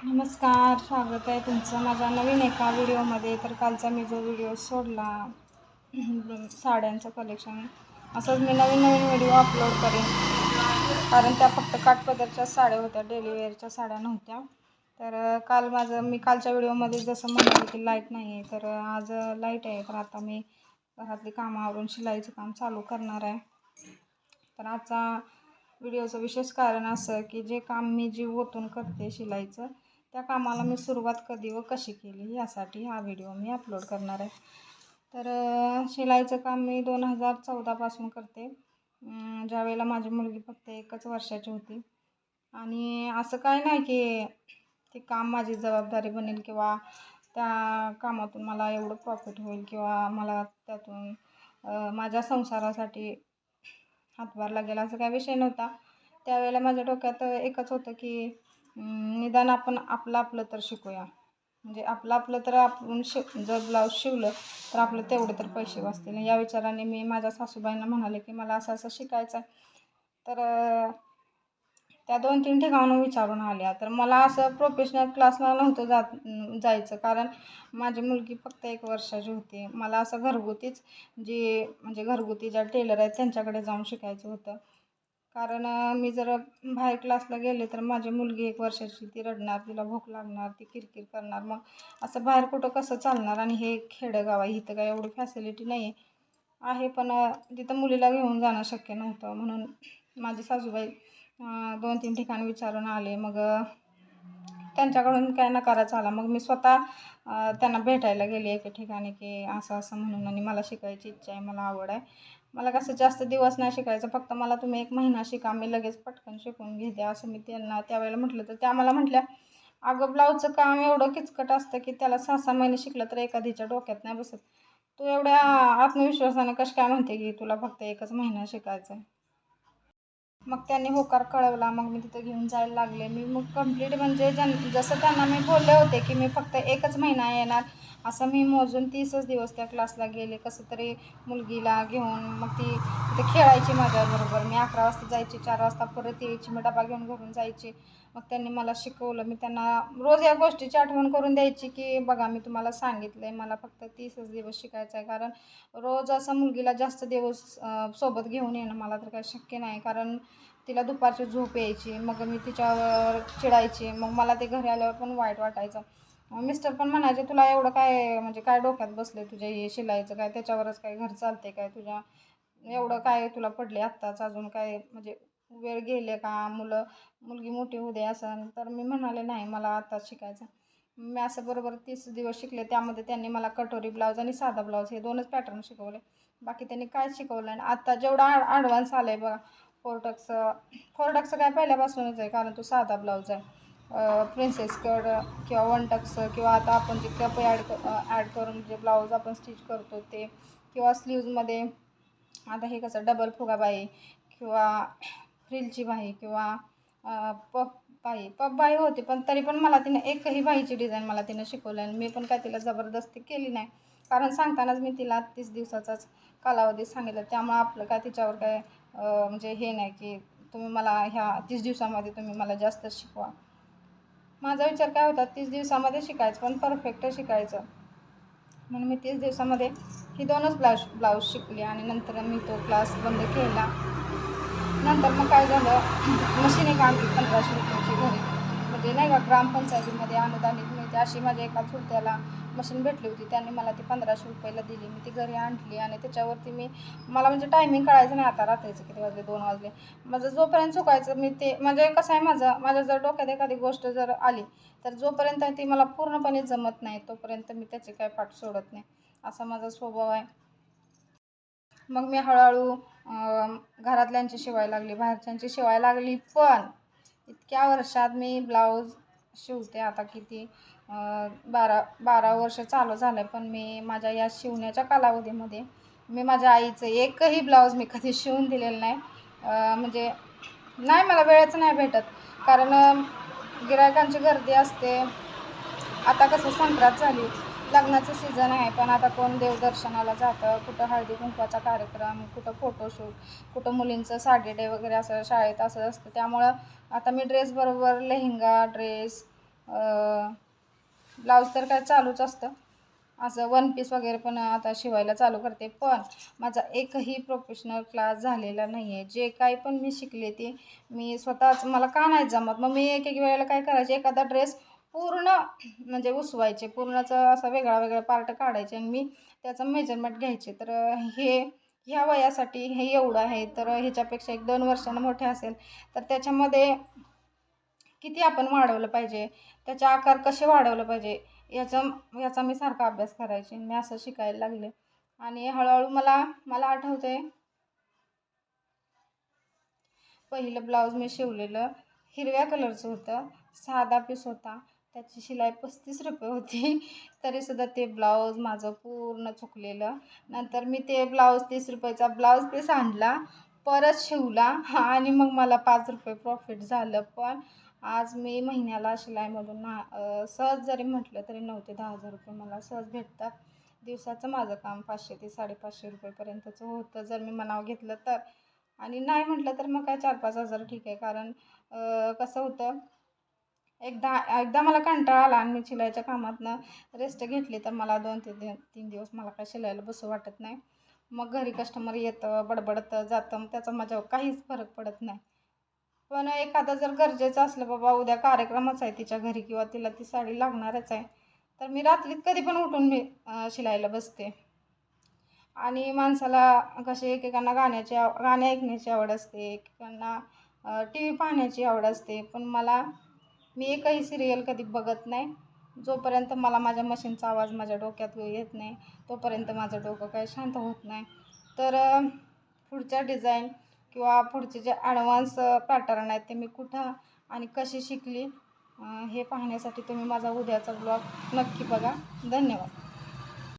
नमस्कार, स्वागत आहे तुमचं माझ्या नवीन एका व्हिडिओमध्ये. तर कालचा मी जो व्हिडिओ सोडला साड्यांचं कलेक्शन, असंच मी नवीन व्हिडिओ अपलोड करेन, कारण त्या फक्त काठपदरच्या साड्या होत्या, डेली वेअरच्या साड्या नव्हत्या. तर कालच्या व्हिडिओमध्ये जसं म्हणाले की लाईट नाही आहे, तर आज लाईट आहे. तर आता मी घरातली कामावरून शिलाईचं काम चालू करणार आहे. तर आजचा व्हिडिओचं विशेष कारण असं की जे काम मी जीव ओतून करते शिलाईचं, त्या कामाला मी सुरुवात कधी व कशी केली यासाठी हा व्हिडिओ मी अपलोड करणार आहे. तर शिलाईचं काम मी 2014पासून करते, ज्यावेळेला माझी मुलगी फक्त 1 वर्षाची होती. आणि असं काय नाही की ते काम माझी जबाबदारी बनेल किंवा त्या कामातून मला एवढं प्रॉफिट होईल किंवा मला त्यातून माझ्या संसारासाठी हातभार लागेल, असं काही विषय नव्हता. त्यावेळेला माझ्या डोक्यात एकच होतं की निदान आपण आपलं तर शिकूया. म्हणजे आपलं तर आपण जर ब्लाऊज शिवलं तर आपलं तेवढे तर पैसे वाचतील. या विचाराने मी माझ्या सासूबाईंना म्हणाले की मला असं शिकायचं आहे. तर त्या 2-3 ठिकाणं विचारून आल्या. तर मला असं प्रोफेशनल क्लासला नव्हतं जायचं, कारण माझी मुलगी फक्त 1 वर्षाची होती. मला असं घरगुतीच म्हणजे घरगुती ज्या टेलर आहेत त्यांच्याकडे जाऊन शिकायचं होतं. कारण मी जर बाहेर क्लासला गेले तर माझी मुलगी 1 वर्षाची, ती रडणार, तिला भूक लागणार, ती किरकिर करणार. मग असं बाहेर कुठं कसं चालणार? आणि हे खेडेगाव आहे, इथं काय एवढी फॅसिलिटी नाही आहे. पण तिथं मुलीला घेऊन जाणं शक्य नव्हतं. म्हणून माझी सासूबाई 2-3 ठिकाणी विचारून आले. मग त्यांच्याकडून काय नकाराच आला. मग मी स्वतः त्यांना भेटायला गेले एके ठिकाणी की असं म्हणून, आणि मला शिकायची इच्छा आहे, मला आवड आहे. मला कसं जास्त दिवस नाही शिकायचं, फक्त मला तुम्ही 1 महिना शिका, मी लगेच पटकन शिकून घेते, असं मी त्यांना त्यावेळेला म्हटलं. तर त्या मला म्हटल्या, अगं ब्लाऊजचं काम एवढं किचकट असतं की त्याला 6-6 महिने शिकलं तर एखादीच्या डोक्यात नाही बसत. तू एवढ्या आत्मविश्वासाने कशी काय म्हणते की तुला फक्त 1च महिना शिकायचं आहे? मग त्यांनी होकार कळवला. मग मी तिथं घेऊन जायला लागले. मी मग कंप्लीट म्हणजे जसं त्यांना मी बोलले होते की मी फक्त 1च महिना येणार, असं मी मोजून 30च दिवस त्या क्लासला गेले. कसं तरी मुलगीला घेऊन मग ती तिथे खेळायची माझ्याबरोबर. मी 11 वाजता जायची, 4 वाजता परत यायची, मग डबा घेऊन घरून जायची. मग त्यांनी मला शिकवलं. मी त्यांना रोज या गोष्टीची आठवण करून द्यायची की बघा, मी तुम्हाला सांगितलं आहे, मला फक्त 30च दिवस शिकायचं आहे. कारण रोज असं मुलगीला जास्त दिवस सोबत घेऊन येणं मला तर काही शक्य नाही, कारण तिला दुपारची झोप यायची. मग मी तिच्यावर चिडायची. मग मला ते घरी आल्यावर पण वाईट वाटायचं. मिस्टर पण म्हणायचे, तुला एवढं काय म्हणजे काय डोक्यात बसले तुझ्या, हे शिलाईचं काय, त्याच्यावरच काय घर चालते काय तुझ्या, एवढं काय तुला पडले आत्ताच, अजून काय म्हणजे वेळ गेले का, मुलगी मोठी होऊ दे असं. तर मी म्हणाले, नाही, मला आत्ताच शिकायचं. मी असं बरोबर 30 दिवस शिकले. त्यामध्ये त्यांनी मला कटोरी ब्लाऊज आणि साधा ब्लाऊज हे 2च पॅटर्न शिकवले. बाकी त्यांनी काय शिकवलं नाही. आता जेवढा ॲडव्हान्स आलं आहे बघा, फोर टक्सचं काय पहिल्यापासूनच आहे, कारण तो साधा ब्लाऊज आहे. प्रिन्सेस कट किंवा 1 टक्स किंवा आता आपण जे कप ॲड करून जे ब्लाऊज आपण स्टिच करतो ते, किंवा स्लीव्जमध्ये आता हे कसं डबल फुगाबाई किंवा फ्रिलची बाई किंवा पफ बाई होती. पण तरी पण मला तिनं एकही बाईची डिझाईन मला तिनं शिकवलं, आणि मी पण काय तिला जबरदस्ती केली नाही, कारण सांगतानाच मी तिला 30 दिवसाचाच कालावधी सांगितलं. त्यामुळे आपलं काय तिच्यावर काय म्हणजे हे नाही की तुम्ही मला ह्या 30 दिवसामध्ये तुम्ही मला जास्त शिकवा. माझा विचार काय होता, 30 दिवसामध्ये शिकायचं, पण परफेक्ट शिकायचं. म्हणून मी 30 दिवसामध्ये ही 2च ब्लाऊज शिकली, आणि नंतर मी तो क्लास बंद केला. नंतर मग काय झालं, मशीन एक आणली 1500 रुपयाची घरी, म्हणजे नाही का ग्रामपंचायतीमध्ये अनुदानित मिळते अशी माझ्या एका चुलत्याला मशीन भेटली होती. त्यांनी मला ती 1500 रुपयाला दिली. मी ती घरी आणली आणि त्याच्यावरती मला म्हणजे टायमिंग कळायचं नाही, आता रात्रीचं किती वाजले, 2 वाजले. माझं जोपर्यंत चुकायचं मी ते म्हणजे कसं आहे, माझ्या जर डोक्यात एखादी गोष्ट जर आली तर जोपर्यंत ती मला पूर्णपणे जमत नाही तोपर्यंत मी त्याचे काय पाठ सोडत नाही, असा माझा स्वभाव आहे. मग मी हळूहळू घरातल्यांची शिवायला लागली, बाहेरच्यांची शिवायला लागली. पण इतक्या वर्षात मी ब्लाऊज शिवते आता किती 12 वर्ष चालू झालं. पण मी माझ्या या शिवण्याच्या कालावधीमध्ये मी माझ्या आईचं एकही ब्लाऊज मी कधी शिवून दिलेलं नाही. म्हणजे नाही, मला वेळच नाही भेटत, कारण गिरायकांची गर्दी असते. आता कसं संक्रांत झाली, लग्नाचं सीझन आहे, पण आता कोण देवदर्शनाला जातं, कुठं हळदी कुंकवाचा कार्यक्रम, कुठं फोटोशूट, कुठं मुलींचं साडी डे वगैरे असं शाळेत असं असतं. त्यामुळं आता मी ड्रेसबरोबर लेहंगा, ड्रेस ब्लाऊज तर काय चालूच असतं, असं वन पीस वगैरे पण आता शिवायला चालू करते. पण माझा एकही प्रोफेशनल क्लास झालेला नाही आहे. जे काही पण मी शिकले ते मी स्वतःच, मला का नाही जमत. मग मी एक एक वेळेला काय करायचे, एखादा ड्रेस पूर्ण म्हणजे उसवायचे, पूर्णचं असा वेगळा वेगळा पार्ट काढायचे आणि मी त्याचं मेजरमेंट घ्यायचे. तर ह्या वयासाठी हे एवढं आहे, तर ह्याच्यापेक्षा 1-2 वर्षानं मोठे असेल तर त्याच्यामध्ये किती आपण वाढवलं पाहिजे, त्याचे आकार कसे वाढवलं पाहिजे, याचा मी सारखा अभ्यास करायचे. मी असं शिकायला लागले आणि हळूहळू मला आठवते, पहिलं ब्लाऊज मी शिवलेलं हिरव्या कलरचं होतं, साधा पीस होता, त्याची शिलाई 35 रुपये होती. तरीसुद्धा ते ब्लाऊज माझं पूर्ण चुकलेलं. नंतर मी ते ब्लाऊज 30 रुपयाचा ब्लाऊज पीस आणला, परत शिवला आणि मग मला 5 रुपये प्रॉफिट झालं. पण आज मी महिन्याला शिलाईमधून सहज जरी म्हटलं तरी 9 ते 10,000 रुपये मला सहज भेटतात. दिवसाचं माझं काम 500 ते 550 रुपयेपर्यंतचं होतं जर मी मनावर घेतलं तर. आणि नाही म्हटलं तर मग काय 4-5 हजार ठीक आहे. कारण कसं होतं, एकदा एकदा मला कंटाळा आला आणि मी शिलाईच्या कामातनं रेस्ट घेतली तर मला 2 ते 3 दिवस मला काय शिलाईला बसू वाटत नाही. मग घरी कस्टमर येतं, बडबडतं जातं, मग त्याचा माझ्यावर काहीच फरक पडत नाही. पण एखादं जर गरजेचं असलं, बाबा उद्या कार्यक्रमच आहे तिच्या घरी किंवा तिला ती साडी लागणारच आहे, तर मी रात्रीत कधी पण उठून मी शिलाईला बसते. आणि माणसाला कसे एकेकांना गाणे ऐकण्याची आवड असते, एकेकांना टी व्ही पाहण्याची आवड असते. पण मी एकही सिरियल कधी बघत नाही. जोपर्यंत मला माझ्या मशीनचा आवाज माझ्या डोक्यात येत नाही, तोपर्यंत माझं डोकं काही शांत होत नाही. तर पुढच्या डिझाईन किंवा पुढचे जे ॲडव्हान्स पॅटर्न आहेत ते मी कुठं आणि कशी शिकली, हे पाहण्यासाठी तुम्ही माझा उद्याचा ब्लॉग नक्की बघा. धन्यवाद.